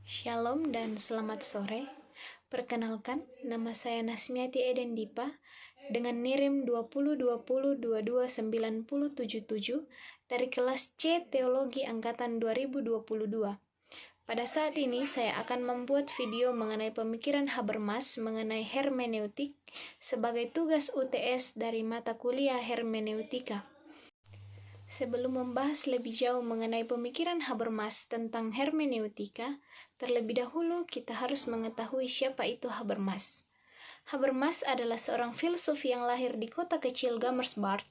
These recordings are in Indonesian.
Shalom dan selamat sore. Perkenalkan, nama saya Nasmiati Eden Dipa dengan NIRIM 2020222977 dari kelas C Teologi Angkatan 2022. Pada saat ini saya akan membuat video mengenai pemikiran Habermas mengenai hermeneutik sebagai tugas UTS dari mata kuliah hermeneutika. Sebelum membahas lebih jauh mengenai pemikiran Habermas tentang hermeneutika, terlebih dahulu kita harus mengetahui siapa itu Habermas. Habermas adalah seorang filsuf yang lahir di kota kecil Gummersbach,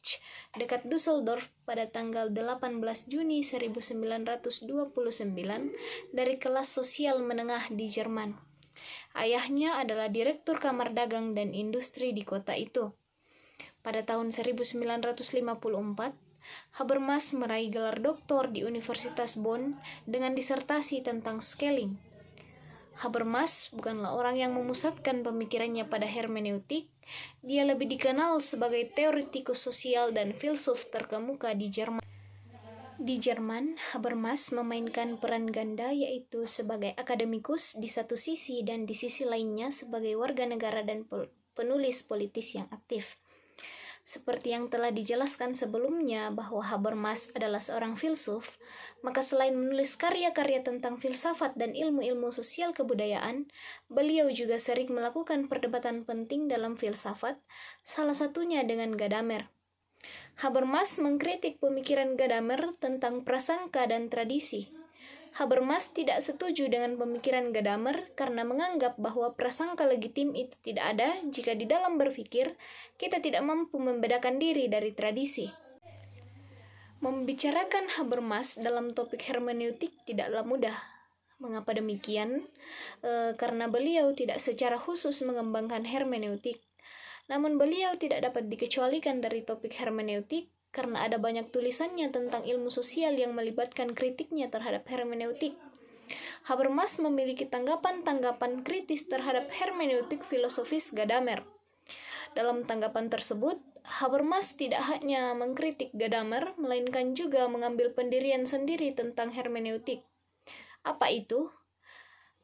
dekat Düsseldorf pada tanggal 18 Juni 1929 dari kelas sosial menengah di Jerman. Ayahnya adalah direktur kamar dagang dan industri di kota itu. Pada tahun 1954, Habermas meraih gelar doktor di Universitas Bonn dengan disertasi tentang scaling. Habermas bukanlah orang yang memusatkan pemikirannya pada hermeneutik, dia lebih dikenal sebagai teoretikus sosial dan filsuf terkemuka di Jerman. Di Jerman, Habermas memainkan peran ganda yaitu sebagai akademikus di satu sisi dan di sisi lainnya sebagai warga negara dan penulis politis yang aktif. Seperti yang telah dijelaskan sebelumnya bahwa Habermas adalah seorang filsuf, maka selain menulis karya-karya tentang filsafat dan ilmu-ilmu sosial kebudayaan, beliau juga sering melakukan perdebatan penting dalam filsafat, salah satunya dengan Gadamer. Habermas mengkritik pemikiran Gadamer tentang prasangka dan tradisi. Habermas tidak setuju dengan pemikiran Gadamer karena menganggap bahwa prasangka legitim itu tidak ada jika di dalam berpikir kita tidak mampu membedakan diri dari tradisi. Membicarakan Habermas dalam topik hermeneutik tidaklah mudah. Mengapa demikian? Karena beliau tidak secara khusus mengembangkan hermeneutik. Namun beliau tidak dapat dikecualikan dari topik hermeneutik karena ada banyak tulisannya tentang ilmu sosial yang melibatkan kritiknya terhadap hermeneutik. Habermas memiliki tanggapan-tanggapan kritis terhadap hermeneutik filosofis Gadamer. Dalam tanggapan tersebut, Habermas tidak hanya mengkritik Gadamer, melainkan juga mengambil pendirian sendiri tentang hermeneutik. Apa itu?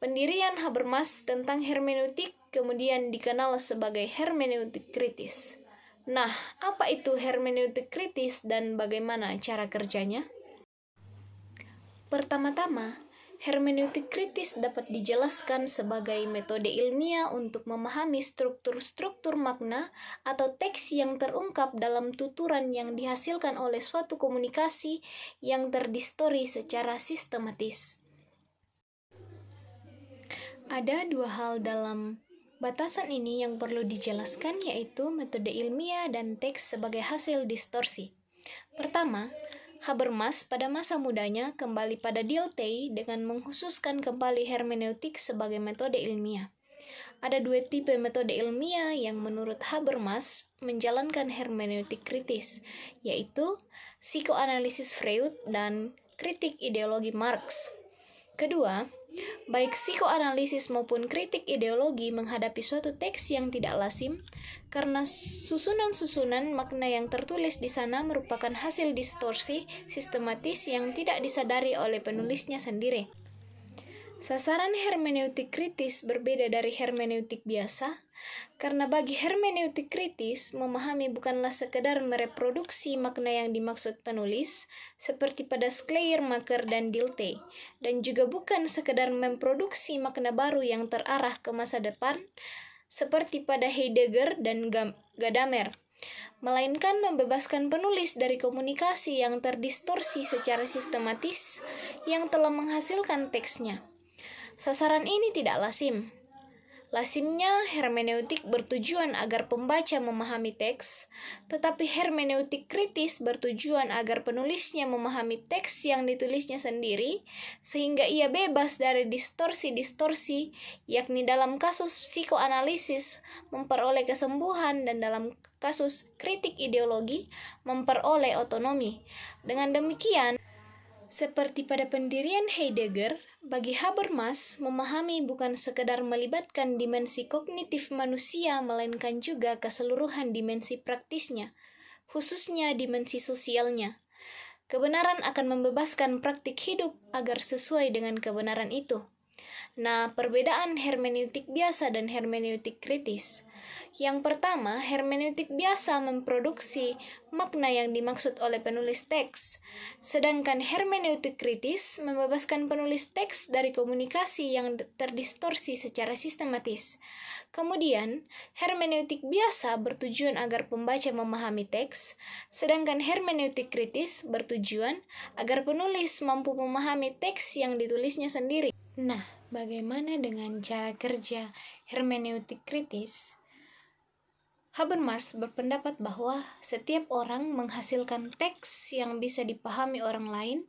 Pendirian Habermas tentang hermeneutik kemudian dikenal sebagai hermeneutik kritis. Nah, apa itu hermeneutik kritis dan bagaimana cara kerjanya? Pertama-tama, hermeneutik kritis dapat dijelaskan sebagai metode ilmiah untuk memahami struktur-struktur makna atau teks yang terungkap dalam tuturan yang dihasilkan oleh suatu komunikasi yang terdistori secara sistematis. Ada dua hal dalam batasan ini yang perlu dijelaskan, yaitu metode ilmiah dan teks sebagai hasil distorsi. Pertama, Habermas pada masa mudanya kembali pada Dilthey dengan mengkhususkan kembali hermeneutik sebagai metode ilmiah. Ada dua tipe metode ilmiah yang menurut Habermas menjalankan hermeneutik kritis, yaitu psikoanalisis Freud dan kritik ideologi Marx. Kedua, baik psikoanalisis maupun kritik ideologi menghadapi suatu teks yang tidak lazim karena susunan-susunan makna yang tertulis di sana merupakan hasil distorsi sistematis yang tidak disadari oleh penulisnya sendiri. Sasaran hermeneutik kritis berbeda dari hermeneutik biasa, karena bagi hermeneutik kritis, memahami bukanlah sekedar mereproduksi makna yang dimaksud penulis, seperti pada Schleiermacher dan Dilthey, dan juga bukan sekedar memproduksi makna baru yang terarah ke masa depan, seperti pada Heidegger dan Gadamer, melainkan membebaskan penulis dari komunikasi yang terdistorsi secara sistematis yang telah menghasilkan teksnya. Sasaran ini tidak lazim. Lazimnya hermeneutik bertujuan agar pembaca memahami teks, tetapi hermeneutik kritis bertujuan agar penulisnya memahami teks yang ditulisnya sendiri, sehingga ia bebas dari distorsi-distorsi, yakni dalam kasus psikoanalisis memperoleh kesembuhan dan dalam kasus kritik ideologi memperoleh otonomi. Dengan demikian, seperti pada pendirian Heidegger, bagi Habermas, memahami bukan sekedar melibatkan dimensi kognitif manusia, melainkan juga keseluruhan dimensi praktisnya, khususnya dimensi sosialnya. Kebenaran akan membebaskan praktik hidup agar sesuai dengan kebenaran itu. Nah, perbedaan hermeneutik biasa dan hermeneutik kritis. Yang pertama, hermeneutik biasa memproduksi makna yang dimaksud oleh penulis teks, sedangkan hermeneutik kritis membebaskan penulis teks dari komunikasi yang terdistorsi secara sistematis. Kemudian, hermeneutik biasa bertujuan agar pembaca memahami teks, sedangkan hermeneutik kritis bertujuan agar penulis mampu memahami teks yang ditulisnya sendiri. Nah, bagaimana dengan cara kerja hermeneutik kritis? Habermas berpendapat bahwa setiap orang menghasilkan teks yang bisa dipahami orang lain,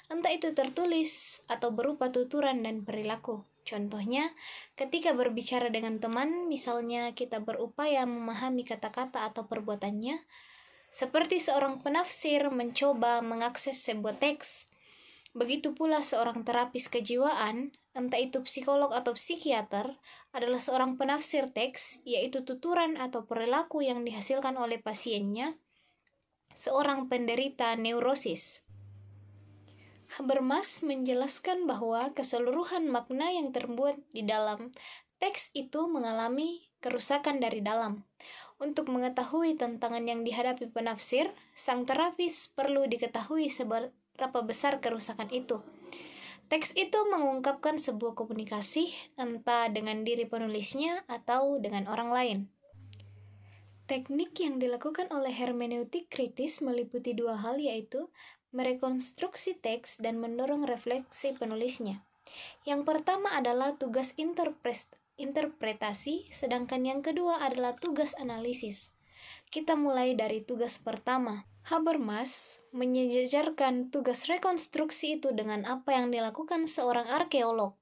entah itu tertulis atau berupa tuturan dan perilaku. Contohnya, ketika berbicara dengan teman, misalnya kita berupaya memahami kata-kata atau perbuatannya, seperti seorang penafsir mencoba mengakses sebuah teks. Begitu pula seorang terapis kejiwaan, entah itu psikolog atau psikiater, adalah seorang penafsir teks, yaitu tuturan atau perilaku yang dihasilkan oleh pasiennya, seorang penderita neurosis. Habermas menjelaskan bahwa keseluruhan makna yang terbuat di dalam teks itu mengalami kerusakan dari dalam. Untuk mengetahui tantangan yang dihadapi penafsir, sang terapis perlu diketahui berapa besar kerusakan itu. Teks itu mengungkapkan sebuah komunikasi entah dengan diri penulisnya atau dengan orang lain. Teknik yang dilakukan oleh hermeneutik kritis meliputi dua hal, yaitu merekonstruksi teks dan mendorong refleksi penulisnya. Yang pertama adalah tugas interpretasi, sedangkan yang kedua adalah tugas analisis. Kita mulai dari tugas pertama. Habermas menyejajarkan tugas rekonstruksi itu dengan apa yang dilakukan seorang arkeolog.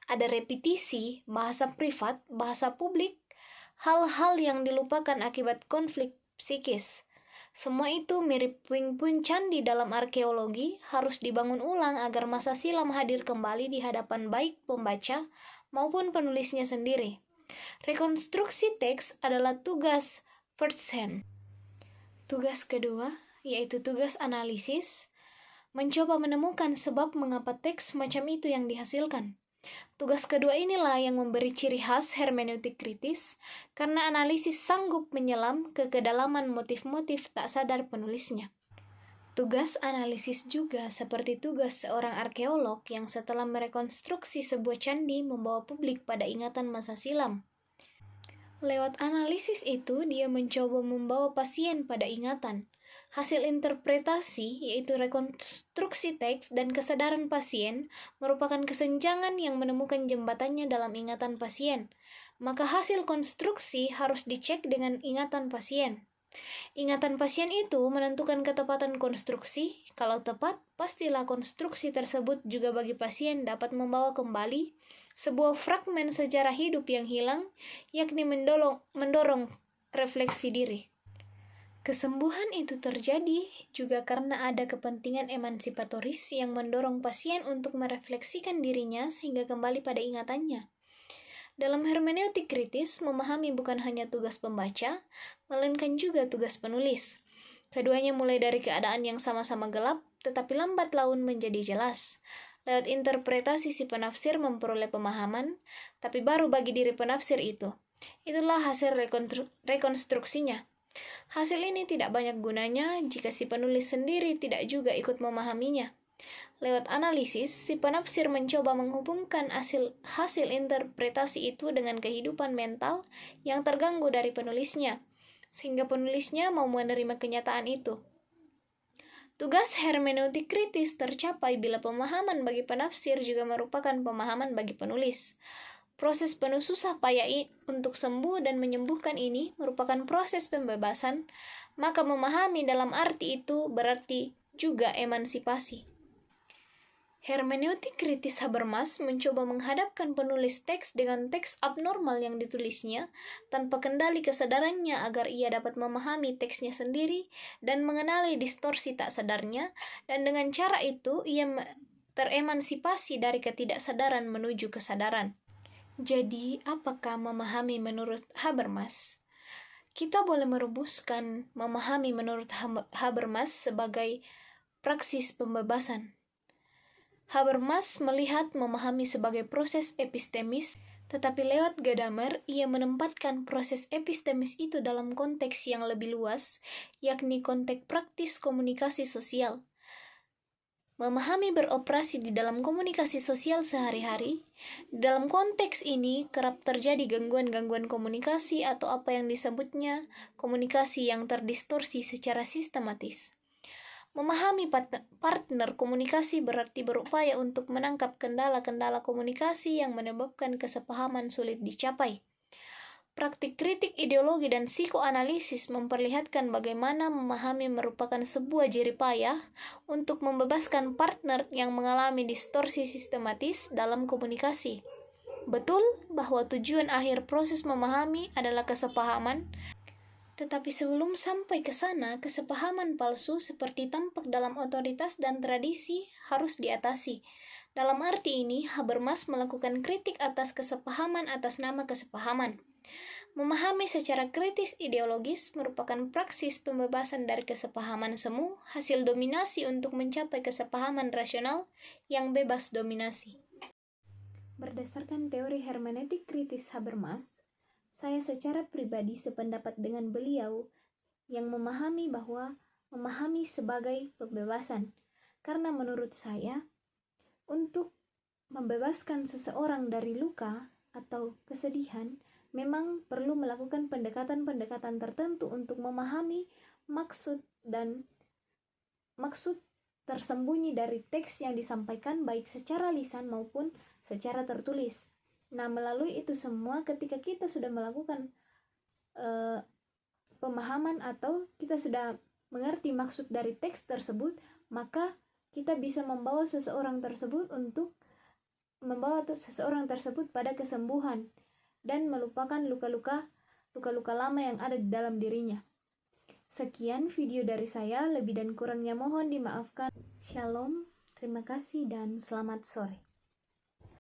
Ada repetisi, bahasa privat, bahasa publik, hal-hal yang dilupakan akibat konflik psikis. Semua itu mirip puing-puing candi dalam arkeologi, harus dibangun ulang agar masa silam hadir kembali di hadapan baik pembaca maupun penulisnya sendiri. Rekonstruksi teks adalah tugas first hand. Tugas kedua, yaitu tugas analisis, mencoba menemukan sebab mengapa teks macam itu yang dihasilkan. Tugas kedua inilah yang memberi ciri khas hermeneutik kritis, karena analisis sanggup menyelam ke kedalaman motif-motif tak sadar penulisnya. Tugas analisis juga seperti tugas seorang arkeolog yang setelah merekonstruksi sebuah candi membawa publik pada ingatan masa silam. Lewat analisis itu, dia mencoba membawa pasien pada ingatan. Hasil interpretasi, yaitu rekonstruksi teks dan kesadaran pasien, merupakan kesenjangan yang menemukan jembatannya dalam ingatan pasien. Maka hasil konstruksi harus dicek dengan ingatan pasien. Ingatan pasien itu menentukan ketepatan konstruksi. Kalau tepat, pastilah konstruksi tersebut juga bagi pasien dapat membawa kembali sebuah fragmen sejarah hidup yang hilang, yakni mendorong refleksi diri. Kesembuhan itu terjadi juga karena ada kepentingan emansipatoris yang mendorong pasien untuk merefleksikan dirinya sehingga kembali pada ingatannya. Dalam hermeneutik kritis, memahami bukan hanya tugas pembaca, melainkan juga tugas penulis. Keduanya mulai dari keadaan yang sama-sama gelap, tetapi lambat laun menjadi jelas. Lewat interpretasi si penafsir memperoleh pemahaman, tapi baru bagi diri penafsir itu. Itulah hasil rekonstruksinya. Hasil ini tidak banyak gunanya jika si penulis sendiri tidak juga ikut memahaminya. Lewat analisis, si penafsir mencoba menghubungkan hasil interpretasi itu dengan kehidupan mental yang terganggu dari penulisnya, sehingga penulisnya mau menerima kenyataan itu. Tugas hermeneutik kritis tercapai bila pemahaman bagi penafsir juga merupakan pemahaman bagi penulis. Proses penuh susah payah untuk sembuh dan menyembuhkan ini merupakan proses pembebasan, maka memahami dalam arti itu berarti juga emansipasi. Hermeneutik kritis Habermas mencoba menghadapkan penulis teks dengan teks abnormal yang ditulisnya tanpa kendali kesadarannya agar ia dapat memahami teksnya sendiri dan mengenali distorsi tak sadarnya, dan dengan cara itu ia teremansipasi dari ketidaksadaran menuju kesadaran. Jadi, apakah memahami menurut Habermas? Kita boleh merumuskan memahami menurut Habermas sebagai praksis pembebasan. Habermas melihat memahami sebagai proses epistemis, tetapi lewat Gadamer, ia menempatkan proses epistemis itu dalam konteks yang lebih luas, yakni konteks praktis komunikasi sosial. Memahami beroperasi di dalam komunikasi sosial sehari-hari. Dalam konteks ini, kerap terjadi gangguan-gangguan komunikasi atau apa yang disebutnya komunikasi yang terdistorsi secara sistematis. Memahami partner komunikasi berarti berupaya untuk menangkap kendala-kendala komunikasi yang menyebabkan kesepahaman sulit dicapai. Praktik kritik ideologi dan psikoanalisis memperlihatkan bagaimana memahami merupakan sebuah jeripaya untuk membebaskan partner yang mengalami distorsi sistematis dalam komunikasi. Betul bahwa tujuan akhir proses memahami adalah kesepahaman, tetapi sebelum sampai ke sana, kesepahaman palsu seperti tampak dalam otoritas dan tradisi harus diatasi. Dalam arti ini, Habermas melakukan kritik atas kesepahaman atas nama kesepahaman. Memahami secara kritis ideologis merupakan praksis pembebasan dari kesepahaman semu, hasil dominasi untuk mencapai kesepahaman rasional yang bebas dominasi. Berdasarkan teori hermeneutik kritis Habermas, saya secara pribadi sependapat dengan beliau yang memahami bahwa memahami sebagai pembebasan. Karena menurut saya, untuk membebaskan seseorang dari luka atau kesedihan, memang perlu melakukan pendekatan-pendekatan tertentu untuk memahami maksud tersembunyi dari teks yang disampaikan baik secara lisan maupun secara tertulis. Nah, melalui itu semua, ketika kita sudah melakukan pemahaman atau kita sudah mengerti maksud dari teks tersebut, maka kita bisa membawa seseorang tersebut pada kesembuhan dan melupakan luka-luka lama yang ada di dalam dirinya. Sekian video dari saya, lebih dan kurangnya mohon dimaafkan. Shalom, terima kasih dan selamat sore.